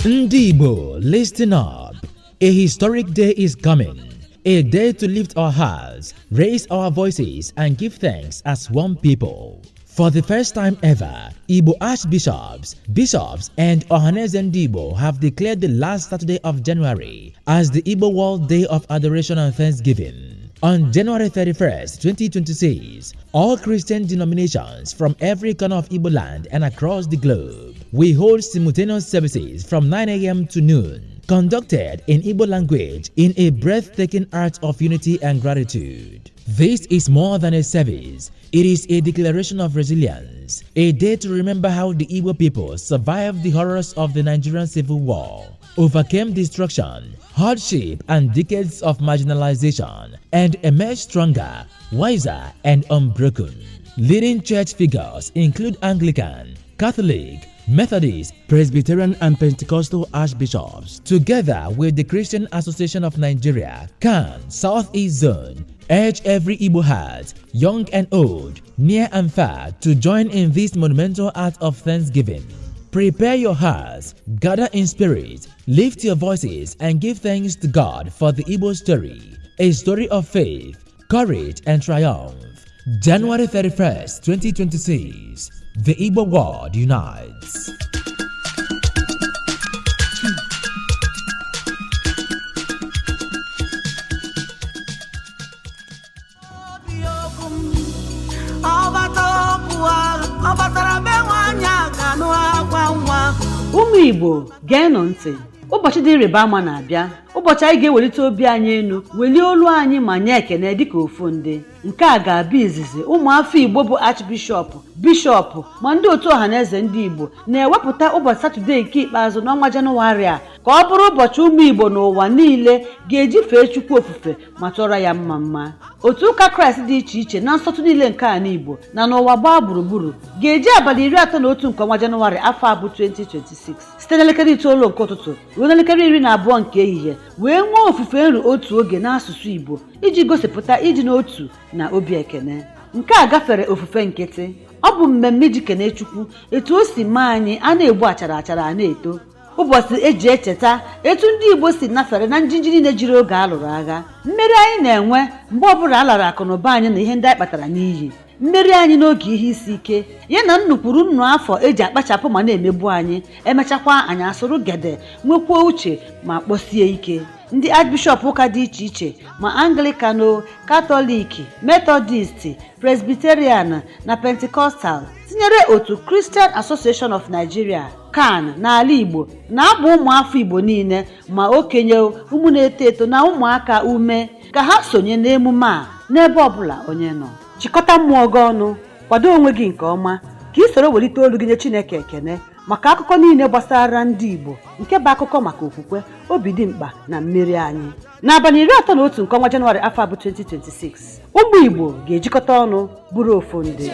Ndi Igbo, listen up. A historic day is coming. A day to lift our hearts, raise our voices, and give thanks as one people. For the first time ever, Igbo Archbishops, Bishops, and Ndi Igbo have declared the last Saturday of January as the Igbo World Day of Adoration and Thanksgiving. On January 31st, 2026, all Christian denominations from every corner of Igboland and across the globe will hold simultaneous services from 9 a.m. to noon, conducted in Igbo language in a breathtaking art of unity and gratitude. This is more than a service. It is a declaration of resilience, a day to remember how the Igbo people survived the horrors of the Nigerian Civil War, overcame destruction, hardship, and decades of marginalization, and emerged stronger, wiser, and unbroken. Leading church figures include Anglican, Catholic, Methodist, Presbyterian, and Pentecostal Archbishops, together with the Christian Association of Nigeria, CAN, Southeast Zone, urge every Igbo heart, young and old, near and far, to join in this monumental act of thanksgiving. Prepare your hearts, gather in spirit, lift your voices, and give thanks to God for the Igbo story, a story of faith, courage, and triumph. January 31st, 2026, the Igbo world unites. Ụmụ Igbo, geenụ ntị. Ụbọchị dị ịrịba ama na-abịa. Ụbọchị anyị ga-ewelite obi anyị elu, welie olu anyị ma nye ekene dịka ofu ndị. Nke a ga-abụ izizi ụmụafọ Igbo bụ Archbishop, Bishop, ma ndị otu ọhaneze ndị Igbo na-ewepụta ụbọchị Satọde nke ikpeazụ n'ọnwa Jenụwarị a ka ọ bụrụ ụbọchị ụmụ Igbo n'ụwa niile ga-eji fee Chukwu ofufe ma tụọrọ ya mma mma. Otu ụka Kraịst dị iche iche na nsọtụ niile nke ala Igbo na n'ụwa gbaa gburugburu ga-eji abalị 31 nke ọnwa Jenụwarị afọ abụ 2026 site n'elekere 9 nke ụtụtụ ruo n'elekere 12 nke ehihie wee nwee ofufe nri otu oge n'asụsụ Igbo iji gosipụta ịdị n'otu na obi ekene. Nke a gafere ofufe nkịtị. Ọ bụ mmemme iji kene Chukwu etu o si mee anyị a na-egbu achara achara a na-eto. Ụbọchị eji echeta etu ndị Igbo si nafere na njinji niile jiri oge a lụrụ agha. Mmeri anyị na-enwe mgbe ọbụla a lara akụ na ụba anyị na ihe ndị anyị kpatara n'iyi. Mmeri anyị n'oge ihe isi ike ya na nnukwuru nnu afọ eji akpachapụ ma na-emegbu anyị, emechakwa anyị asụrụ gede, nwekwuo uche ma kpọsie ike. Ndị Archbishop ụka dị iche iche ma Anglican, Catholic, Methodist, Presbyterian na Pentecostal, tinyere otu Christian Association of Nigeria, CAN na Alaigbo, na-agba ụmụafọ Igbo niile ma okenye, ụmụ na-eto eto na ụmụaka ume ka ha sonye n'emume a n'ebe ọbụla onye nọ. Chịkọta mmụọ gị ọnụ, kwado onwe gị nke ọma ka ị soro welite olu gị nye Chineke ekene maka akụkọ niile gbasara ndị Igbo nke bụ akụkọ maka okwukwe, obi dị mkpa na mmeri anyị. N'abalị 31 nke ọnwa Jenụwarị afọ abụ 2026, ụmụ Igbo ga-ejikọta ọnụ bụrụ ofu ndị.